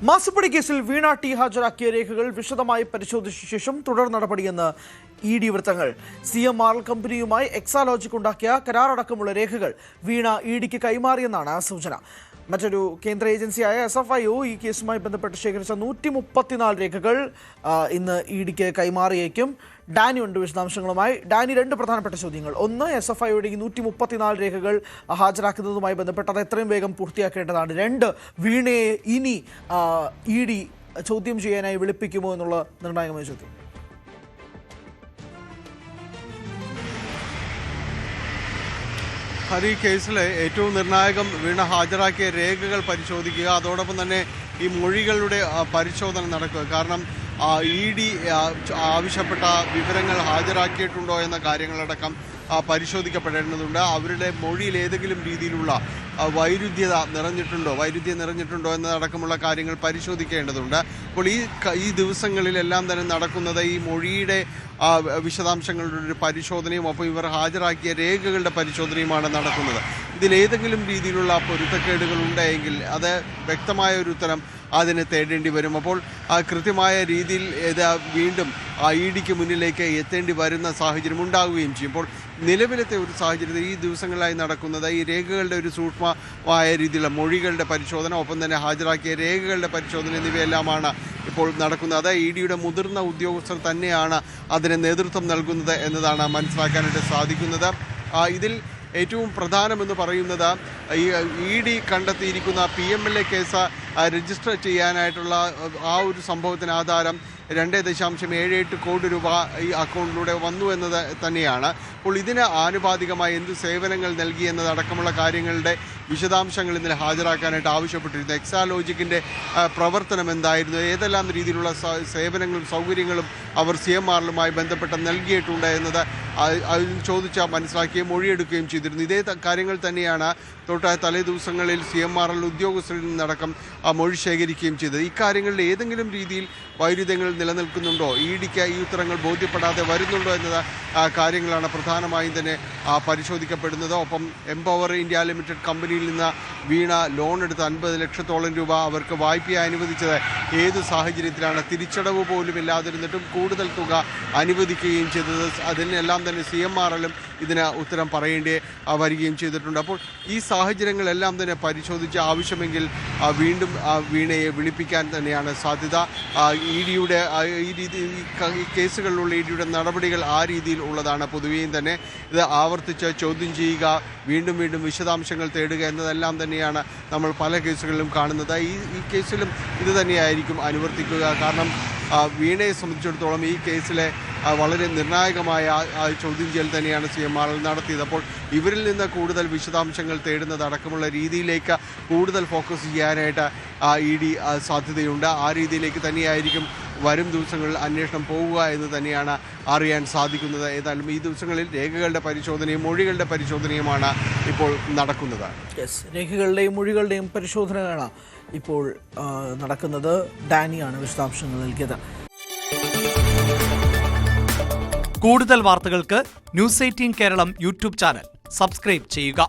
മാസപ്പടി കേസിൽ വീണ ടി ഹാജരാക്കിയ രേഖകൾ വിശദമായി പരിശോധിച്ച ശേഷം തുടർ നടപടിയെന്ന് ഇ ഡി വൃത്തങ്ങൾ. CMRL കമ്പനിയുമായി എക്സാലോജിക് ഉണ്ടാക്കിയ കരാറടക്കമുള്ള രേഖകൾ വീണ ഇ ഡിക്ക് കൈമാറിയെന്നാണ് സൂചന. മറ്റൊരു കേന്ദ്ര ഏജൻസിയായ SFIO ഈ കേസുമായി ബന്ധപ്പെട്ട് ശേഖരിച്ച 134 രേഖകൾ ഇന്ന് ഇ ഡിക്ക് കൈമാറിയേക്കും. ഡാനി ഉണ്ട് വിശദാംശങ്ങളുമായി. ഡാനി, രണ്ട് പ്രധാനപ്പെട്ട ചോദ്യങ്ങൾ. ഒന്ന്, SFIOയുടെ 134 രേഖകൾ ഹാജരാക്കുന്നതുമായി ബന്ധപ്പെട്ട് അത് എത്രയും വേഗം പൂർത്തിയാക്കേണ്ടതാണ്. രണ്ട്, വീണയെ ഇനി ഇ ഡി ചോദ്യം ചെയ്യാനായി വിളിപ്പിക്കുമോ എന്നുള്ള നിർണായകമായ ചോദ്യം. ഈ കേസിലെ ഏറ്റവും നിർണായകം വീണ ഹാജരാക്കിയ രേഖകൾ പരിശോധിക്കുക, അതോടൊപ്പം തന്നെ ഈ മൊഴികളുടെ പരിശോധന നടക്കുക. കാരണം ഇ ഡി ആവശ്യപ്പെട്ട വിവരങ്ങൾ ഹാജരാക്കിയിട്ടുണ്ടോ എന്ന കാര്യങ്ങളടക്കം പരിശോധിക്കപ്പെടേണ്ടതുണ്ട്. അവരുടെ മൊഴിയിൽ ഏതെങ്കിലും രീതിയിലുള്ള വൈരുദ്ധ്യം നിറഞ്ഞിട്ടുണ്ടോ എന്നതടക്കമുള്ള കാര്യങ്ങൾ പരിശോധിക്കേണ്ടതുണ്ട്. അപ്പോൾ ഈ ദിവസങ്ങളിലെല്ലാം തന്നെ നടക്കുന്നത് ഈ മൊഴിയുടെ വിശദാംശങ്ങളുടെ ഒരു പരിശോധനയും ഒപ്പം ഇവർ ഹാജരാക്കിയ രേഖകളുടെ പരിശോധനയുമാണ് നടക്കുന്നത്. ഇതിലേതെങ്കിലും രീതിയിലുള്ള പൊരുത്തക്കേടുകൾ ഉണ്ടെങ്കിൽ അത് വ്യക്തമായ ഒരു ഉത്തരം അതിന് തേടേണ്ടി വരും. അപ്പോൾ കൃത്യമായ രീതിയിൽ ഇത് വീണ്ടും ഇ ഡിക്ക് മുന്നിലേക്ക് എത്തേണ്ടി വരുന്ന സാഹചര്യം ഉണ്ടാവുകയും ചെയ്യും. അപ്പോൾ നിലവിലത്തെ ഒരു സാഹചര്യത്തിൽ ഈ ദിവസങ്ങളായി നടക്കുന്നത് ഈ രേഖകളുടെ ഒരു സൂക്ഷ്മമായ രീതിയിലുള്ള മൊഴികളുടെ പരിശോധന, ഒപ്പം തന്നെ ഹാജരാക്കിയ രേഖകളുടെ പരിശോധന എന്നിവയെല്ലാമാണ് ഇപ്പോൾ നടക്കുന്നത്. ഇ ഡിയുടെ മുതിർന്ന ഉദ്യോഗസ്ഥർ തന്നെയാണ് അതിന് നേതൃത്വം നൽകുന്നത് എന്നതാണ് മനസ്സിലാക്കാനായിട്ട് സാധിക്കുന്നത്. ഇതിൽ ഏറ്റവും പ്രധാനമെന്ന് പറയുന്നത് ഇ ഡി കണ്ടെത്തിയിരിക്കുന്ന PMLA കേസ് രജിസ്റ്റർ ചെയ്യാനായിട്ടുള്ള ആ ഒരു സംഭവത്തിന് ആധാരം 2.78 കോടി രൂപ ഈ അക്കൗണ്ടിലൂടെ വന്നു എന്നത് തന്നെയാണ്. അപ്പോൾ ഇതിന് ആനുപാതികമായി എന്ത് സേവനങ്ങൾ നൽകി എന്നതടക്കമുള്ള കാര്യങ്ങളുടെ വിശദാംശങ്ങൾ ഇന്നലെ ഹാജരാക്കാനായിട്ട് ആവശ്യപ്പെട്ടിരുന്നു. എക്സാലോജിക്കിൻ്റെ പ്രവർത്തനം എന്തായിരുന്നു, ഏതെല്ലാം രീതിയിലുള്ള സേവനങ്ങളും സൗകര്യങ്ങളും അവർ CMRLുമായി ബന്ധപ്പെട്ട് നൽകിയിട്ടുണ്ട് എന്നത് അതിൽ ചോദിച്ചാൽ മനസ്സിലാക്കുകയും മൊഴിയെടുക്കുകയും ചെയ്തിരുന്നു. ഇതേ കാര്യങ്ങൾ തന്നെയാണ് തലേ ദിവസങ്ങളിൽ CMRL ഉദ്യോഗസ്ഥരിൽ നിന്നടക്കം മൊഴി ശേഖരിക്കുകയും ചെയ്തത്. ഇക്കാര്യങ്ങളിൽ ഏതെങ്കിലും രീതിയിൽ വൈരുദ്ധ്യങ്ങൾ നിലനിൽക്കുന്നുണ്ടോ, ഇ ഡിക്ക് ഈ ഉത്തരങ്ങൾ ബോധ്യപ്പെടാതെ വരുന്നുണ്ടോ എന്നത് കാര്യങ്ങളാണ് പ്രധാനമായും തന്നെ പരിശോധിക്കപ്പെടുന്നത്. ഒപ്പം എംപവർ ഇന്ത്യ ലിമിറ്റഡ് കമ്പനിയിൽ നിന്ന് വീണ ലോൺ എടുത്ത് 50 ലക്ഷത്തോളം രൂപ അവർക്ക് വായ്പയായി അനുവദിച്ചത് ഏത് സാഹചര്യത്തിലാണ്, തിരിച്ചടവ് പോലും ഇല്ലാതിരുന്നിട്ടും കൂടുതൽ തുക അനുവദിക്കുകയും ചെയ്തത്, അതിനെല്ലാം തന്നെ CMRLും ഇതിന് ഉത്തരം പറയേണ്ടി വരികയും ചെയ്തിട്ടുണ്ട്. അപ്പോൾ ഈ സാഹചര്യങ്ങളെല്ലാം തന്നെ പരിശോധിച്ച് ആവശ്യമെങ്കിൽ വീണ്ടും വീണയെ വിളിപ്പിക്കാൻ തന്നെയാണ് സാധ്യത. ഇ ഡിയുടെ ഈ കേസുകളിലുള്ള ഇ ഡിയുടെ നടപടികൾ ആ രീതിയിൽ ഉള്ളതാണ്. പൊതുവെയും തന്നെ ഇത് ആവർത്തിച്ച് ചോദ്യം ചെയ്യുക, വീണ്ടും വിശദാംശങ്ങൾ തേടുക എന്നതെല്ലാം തന്നെയാണ് നമ്മൾ പല കേസുകളിലും കാണുന്നത്. ഈ കേസിലും ഇത് തന്നെയായിരിക്കും അനുവർത്തിക്കുക. കാരണം വീണയെ സംബന്ധിച്ചിടത്തോളം ഈ കേസിലെ വളരെ നിർണായകമായ ചോദ്യം ചെയ്യൽ തന്നെയാണ് CMRL നടത്തിയത്. അപ്പോൾ ഇവരിൽ നിന്ന് കൂടുതൽ വിശദാംശങ്ങൾ തേടുന്നതടക്കമുള്ള രീതിയിലേക്ക് കൂടുതൽ ഫോക്കസ് ചെയ്യാനായിട്ട് ഇ ഡി സാധ്യതയുണ്ട്. ആ രീതിയിലേക്ക് തന്നെയായിരിക്കും വരും ദിവസങ്ങളിൽ അന്വേഷണം പോവുക എന്ന് തന്നെയാണ് അറിയാൻ സാധിക്കുന്നത്. ഏതായാലും ഈ ദിവസങ്ങളിൽ രേഖകളുടെ പരിശോധനയും മൊഴികളുടെ പരിശോധനയുമാണ് ഇപ്പോൾ നടക്കുന്നത്. രേഖകളുടെയും മൊഴികളുടെയും പരിശോധനകളാണ് ഇപ്പോൾ നടക്കുന്നത്. ഡാനിയാണ് വിശദാംശങ്ങൾ നൽകിയത്. കൂടുതൽ വാർത്തകൾക്ക് News 18 Keralam YouTube channel subscribe ചെയ്യുക.